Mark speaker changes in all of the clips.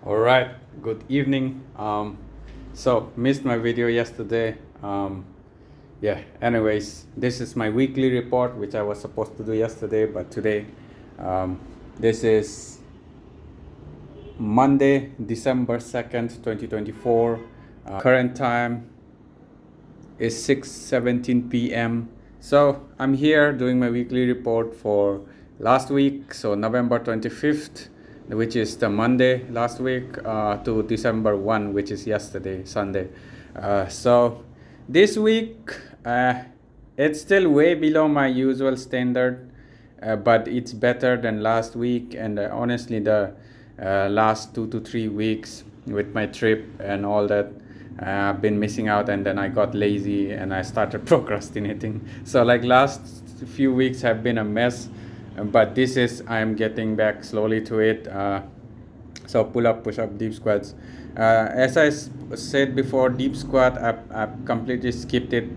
Speaker 1: All right, good evening. So missed my video yesterday. Anyways, this is my weekly report, which I was supposed to do yesterday, but today, this is Monday, December 2nd, 2024. Current time is 6:17 p.m. So I'm here doing my weekly report for last week, so November 25th, which is the Monday last week, to December 1, which is yesterday, Sunday. So this week, it's still way below my usual standard, but it's better than last week. And honestly, the last 2 to 3 weeks with my trip and all that, I've been missing out, and then I got lazy and I started procrastinating. So like last few weeks have been a mess, but this is I'm getting back slowly to it. So pull up, push up, deep squats. As I said before, deep squat I've completely skipped it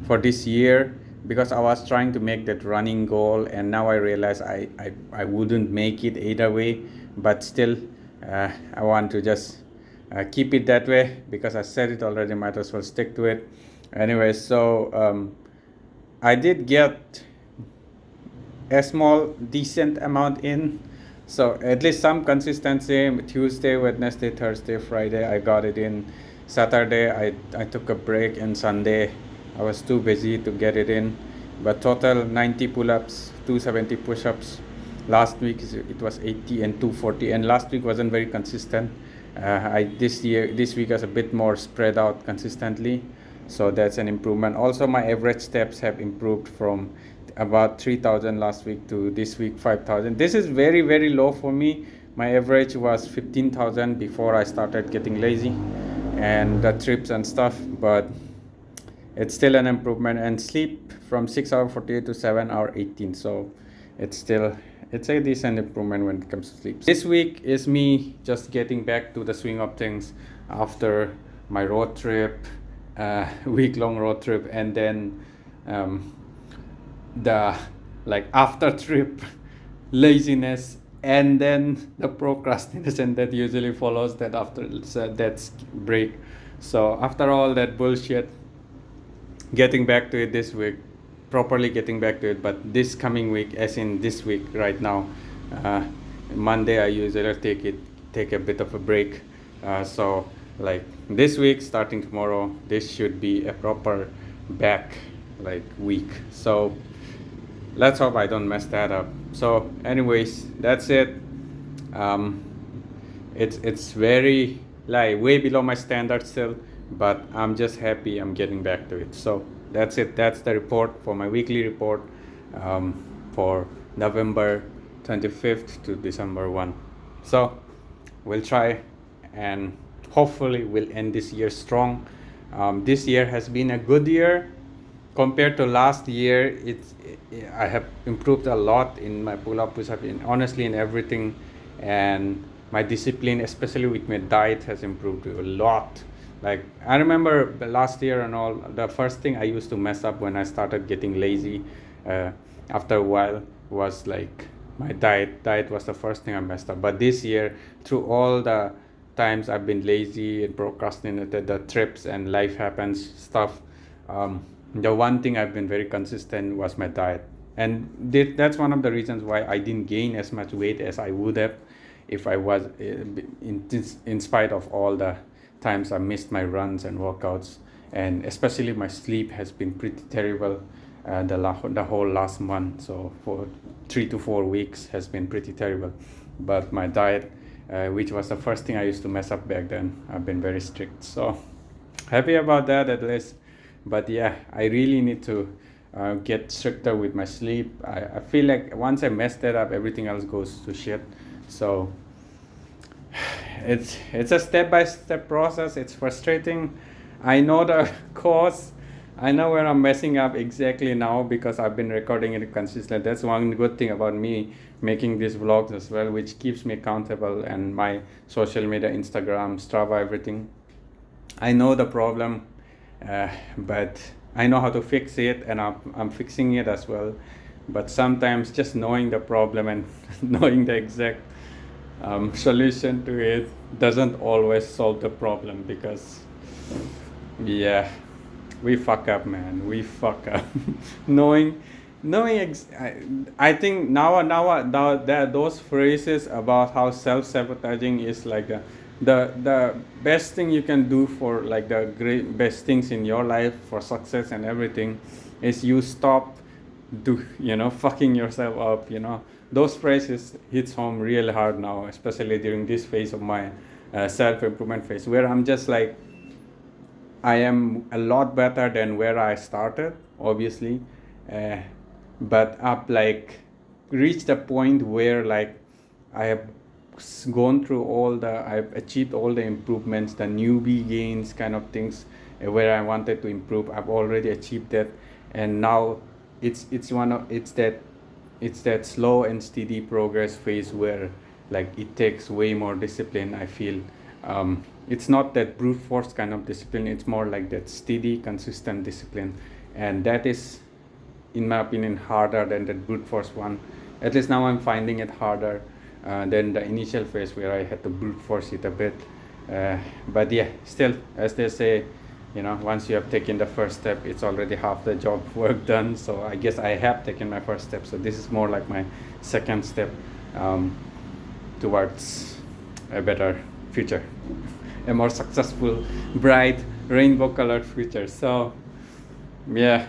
Speaker 1: for this year because I was trying to make that running goal, and now I realize I wouldn't make it either way, but still I want to just keep it that way because I said it already, might as well stick to it. Anyway, so I did get a small decent amount in, so at least some consistency. Tuesday, Wednesday, Thursday, Friday I got it in. Saturday I took a break, and Sunday I was too busy to get it in, but total 90 pull-ups, 270 push-ups. Last week it was 80 and 240, and last week wasn't very consistent. This week is a bit more spread out consistently, so that's an improvement. Also, my average steps have improved from about 3,000 last week to this week 5,000. This is very, very low for me. My average was 15,000 before I started getting lazy and the trips and stuff, but it's still an improvement. And sleep from 6 hour 48 to 7 hour 18, so it's a decent improvement when it comes to sleep. This week is me just getting back to the swing of things after my road trip, week-long road trip, and then the like after trip laziness, and then the procrastination that usually follows that after that break. So after all that bullshit, getting back to it this week, properly getting back to it. But this coming week, as in this week right now, Monday I usually take a bit of a break. So like this week starting tomorrow, this should be a proper back like week. So let's hope I don't mess that up. So anyways, that's it. It's very like way below my standards still, but I'm just happy I'm getting back to it. So that's it. That's the report for my weekly report, for November 25th to December 1. So we'll try, and hopefully we'll end this year strong. This year has been a good year compared to last year. I have improved a lot in my pull-up, push-up, honestly in everything, and my discipline, especially with my diet, has improved a lot. Like I remember last year and all, the first thing I used to mess up when I started getting lazy after a while was like my diet. Diet was the first thing I messed up. But this year, through all the times I've been lazy and procrastinated, the trips and life happens stuff, the one thing I've been very consistent was my diet. And that's one of the reasons why I didn't gain as much weight as I would have if I was in spite of all the times I missed my runs and workouts. And especially my sleep has been pretty terrible the whole last month. So for 3 to 4 weeks has been pretty terrible. But my diet, which was the first thing I used to mess up back then, I've been very strict. So happy about that at least. But yeah, I really need to get stricter with my sleep. I feel like once I mess that up, everything else goes to shit. So it's a step-by-step process. It's frustrating. I know the cause. I know where I'm messing up exactly now because I've been recording it consistently. That's one good thing about me making these vlogs as well, which keeps me accountable, and my social media, Instagram, Strava, everything. I know the problem, but I know how to fix it, and I'm fixing it as well. But sometimes just knowing the problem and knowing the exact solution to it doesn't always solve the problem, because yeah, we fuck up, man. We fuck up. knowing I think now that those phrases about how self-sabotaging is like the best thing you can do for like the great best things in your life for success and everything is you stop fucking yourself up. Those phrases hits home real hard now, especially during this phase of my self-improvement phase, where I'm just like, I am a lot better than where I started, obviously, uh, but I've like reached a point where like I have gone through I've achieved all the improvements, the newbie gains kind of things, where I wanted to improve. I've already achieved that, and now it's that slow and steady progress phase where like it takes way more discipline, I feel. It's not that brute force kind of discipline, it's more like that steady consistent discipline, and that is, in my opinion, harder than the brute force one. At least now I'm finding it harder than the initial phase where I had to brute force it a bit. But yeah, still, as they say, once you have taken the first step, it's already half the job work done. So I guess I have taken my first step. So this is more like my second step towards a better future, a more successful, bright, rainbow-colored future. So yeah,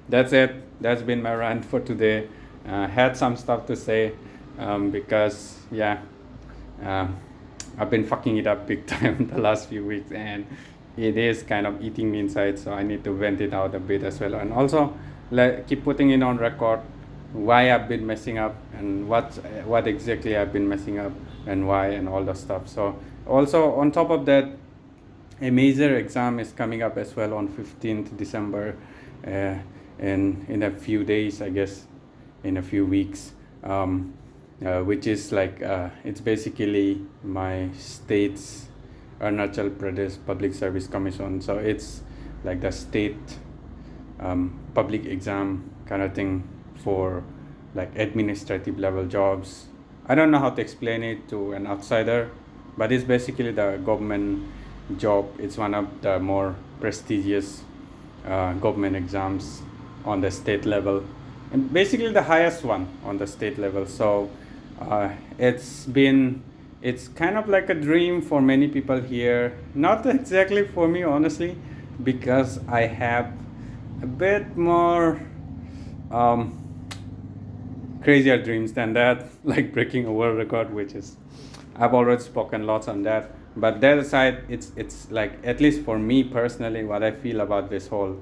Speaker 1: that's it. That's been my rant for today. Had some stuff to say because I've been fucking it up big time the last few weeks, and it is kind of eating me inside. So I need to vent it out a bit as well, and also keep putting it on record why I've been messing up and what exactly I've been messing up and why and all the stuff. So also on top of that, a major exam is coming up as well on 15th December, in a few days, I guess, in a few weeks, which is like it's basically my state's Arunachal Pradesh Public Service Commission. So it's like the state public exam kind of thing for like administrative level jobs. I don't know how to explain it to an outsider, but it's basically the government job. It's one of the more prestigious government exams on the state level, and basically the highest one on the state level. So it's kind of like a dream for many people here, not exactly for me, honestly, because I have a bit more crazier dreams than that, like breaking a world record, which is, I've already spoken lots on that. But that aside, it's like, at least for me personally, what I feel about this whole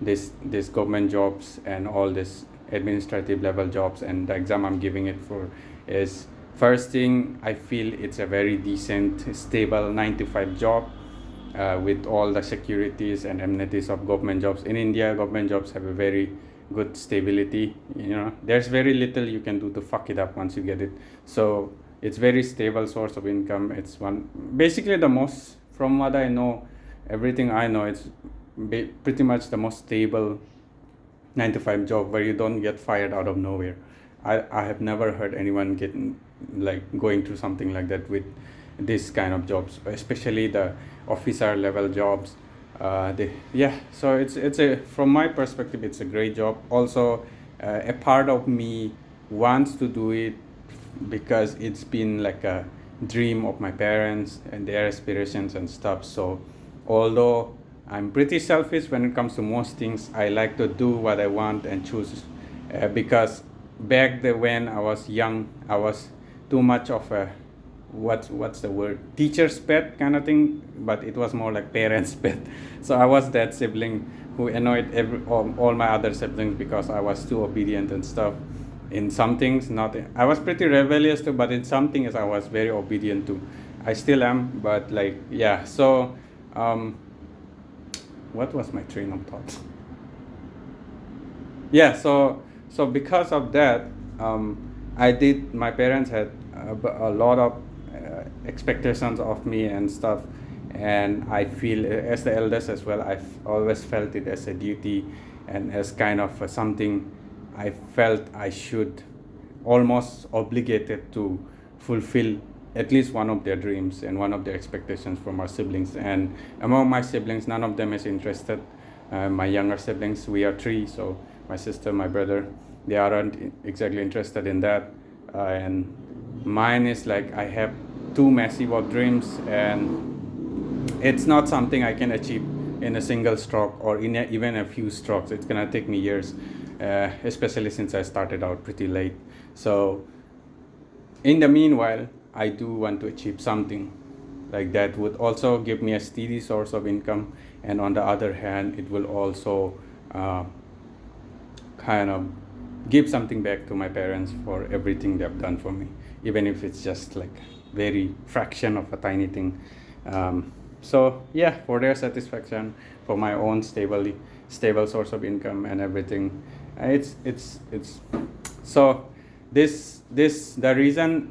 Speaker 1: this government jobs and all this administrative level jobs and the exam I'm giving it for is, first thing, I feel it's a very decent, stable 9 to 5 job with all the securities and amenities of government jobs. In India, government jobs have a very good stability. There's very little you can do to fuck it up once you get it. So it's very stable source of income. It's basically the most, from what I know, everything I know, it's pretty much the most stable 9 to 5 job where you don't get fired out of nowhere. I have never heard anyone going through something like that with this kind of jobs, especially the officer level jobs. So it's from my perspective, it's a great job. Also, a part of me wants to do it because it's been like a dream of my parents and their aspirations and stuff. So although I'm pretty selfish when it comes to most things, I like to do what I want and choose, because back then when I was young, I was too much of a what's the word, teacher's pet kind of thing, but it was more like parents' pet. So I was that sibling who annoyed all my other siblings because I was too obedient and stuff. In some things, I was pretty rebellious too, but in some things I was very obedient too. I still am, but so what was my train of thought? So because of that, my parents had a lot of expectations of me and stuff, and I feel, as the eldest as well, I've always felt it as a duty and as kind of something I felt I should, almost obligated to fulfill at least one of their dreams and one of their expectations from our siblings. And among my siblings, none of them is interested. My younger siblings, we are three, so my sister, my brother, they aren't exactly interested in that. And mine is like, I have too massive of dreams, and it's not something I can achieve in a single stroke or in even a few strokes. It's gonna take me years, especially since I started out pretty late. So in the meanwhile, I do want to achieve something like that would also give me a steady source of income, and on the other hand, it will also kind of give something back to my parents for everything they've done for me, even if it's just like very fraction of a tiny thing. So yeah, for their satisfaction, for my own stable source of income and everything, it's so this the reason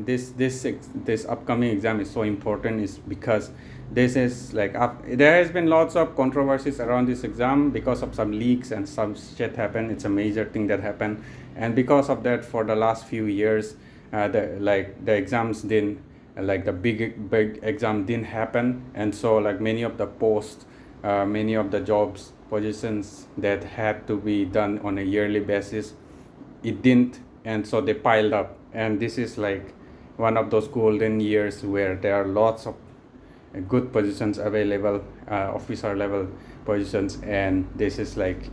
Speaker 1: this upcoming exam is so important is because this is like there has been lots of controversies around this exam because of some leaks and some shit happened. It's a major thing that happened, and because of that, for the last few years, the exams didn't, like the big exam didn't happen, and so like many of the posts, many of the jobs positions that had to be done on a yearly basis, it didn't, and so they piled up. And this is like one of those golden years where there are lots of good positions available, officer level positions, and this is like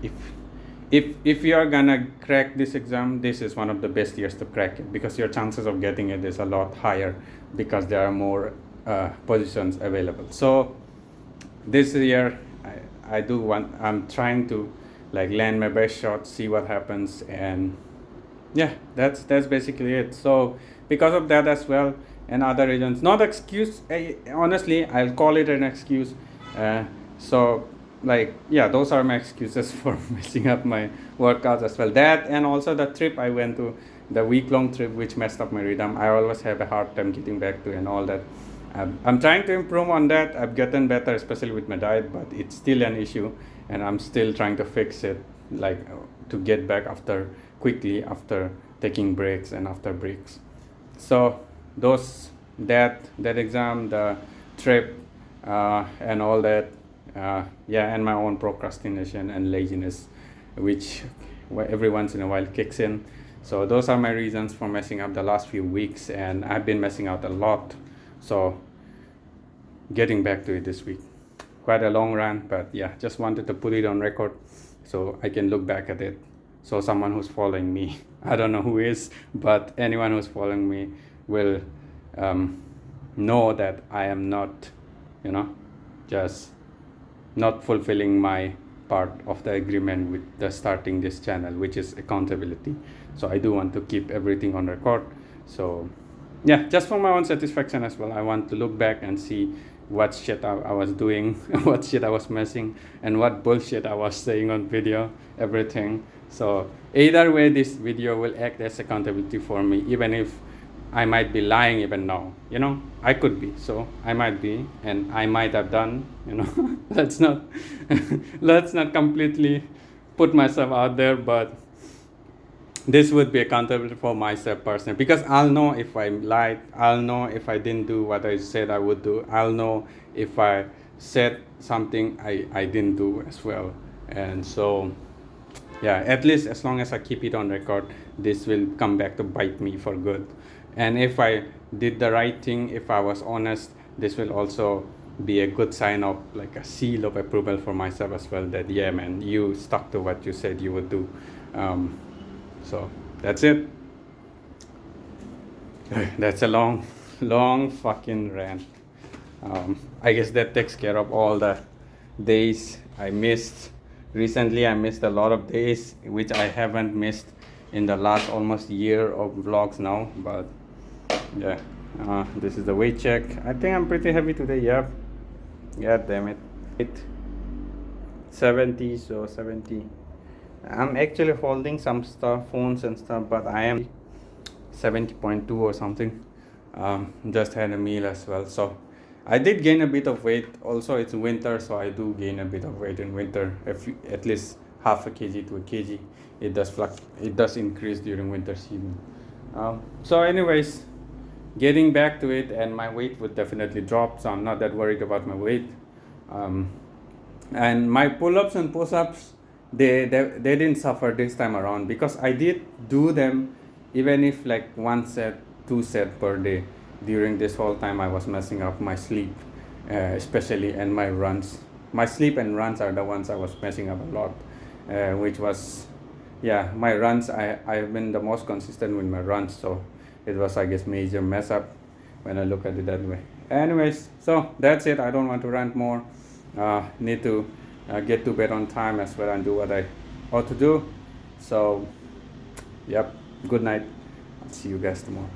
Speaker 1: if you are gonna crack this exam, this is one of the best years to crack it, because your chances of getting it is a lot higher because there are more positions available. So this year I'm trying to like land my best shot, see what happens, and yeah, that's basically it. So because of that as well, and other reasons, not excuse, honestly I'll call it an excuse. So like yeah, those are my excuses for messing up my workouts as well. That, and also the trip I went to, the week-long trip, which messed up my rhythm. I always have a hard time getting back to, and all that. I'm trying to improve on that. I've gotten better, especially with my diet, but it's still an issue, and I'm still trying to fix it, like to get back quickly after taking breaks and after breaks. So that exam, the trip, and all that, yeah, and my own procrastination and laziness, which every once in a while kicks in. So those are my reasons for messing up the last few weeks, and I've been messing out a lot. So getting back to it this week, quite a long run, but yeah, just wanted to put it on record so I can look back at it. So someone who's following me, I don't know who is, but anyone who's following me will know that I am not, just not fulfilling my part of the agreement with the starting this channel, which is accountability. So I do want to keep everything on record. So yeah, just for my own satisfaction as well, I want to look back and see what shit I was doing, what shit I was messing, and what bullshit I was saying on video, everything. So either way, this video will act as accountability for me, even if I might be lying even now, I could be, so I might be, and I might have done, let's not completely put myself out there, but this would be accountability for myself personally, because I'll know if I lied, I'll know if I didn't do what I said I would do, I'll know if I said something I didn't do as well. And so yeah, at least as long as I keep it on record, this will come back to bite me for good. And if I did the right thing, if I was honest, this will also be a good sign of like a seal of approval for myself as well, that yeah man, you stuck to what you said you would do. So that's it. That's a long fucking rant. I guess that takes care of all the days I missed. Recently I missed a lot of days, which I haven't missed in the last almost year of vlogs now. But yeah, this is the weight check. I think I'm pretty heavy today. Yeah, damn it. 70, so 70. I'm actually holding some stuff, phones and stuff, but I am 70.2 or something. Just had a meal as well, so I did gain a bit of weight. Also, it's winter, so I do gain a bit of weight in winter. At least half a kg to a kg. It does increase during winter season. So anyways, getting back to it, and my weight would definitely drop, so I'm not that worried about my weight. And my pull-ups and push-ups, they didn't suffer this time around, because I did do them even if like 1 set 2 set per day. During this whole time I was messing up my sleep, especially, and my runs. My sleep and runs are the ones I was messing up a lot, which was, yeah, my runs, I've been the most consistent with my runs, so it was, I guess, major mess up when I look at it that way. Anyways, so that's it. I don't want to rant more. Need to get to bed on time as well and do what I ought to do. So, yep, good night. I'll see you guys tomorrow.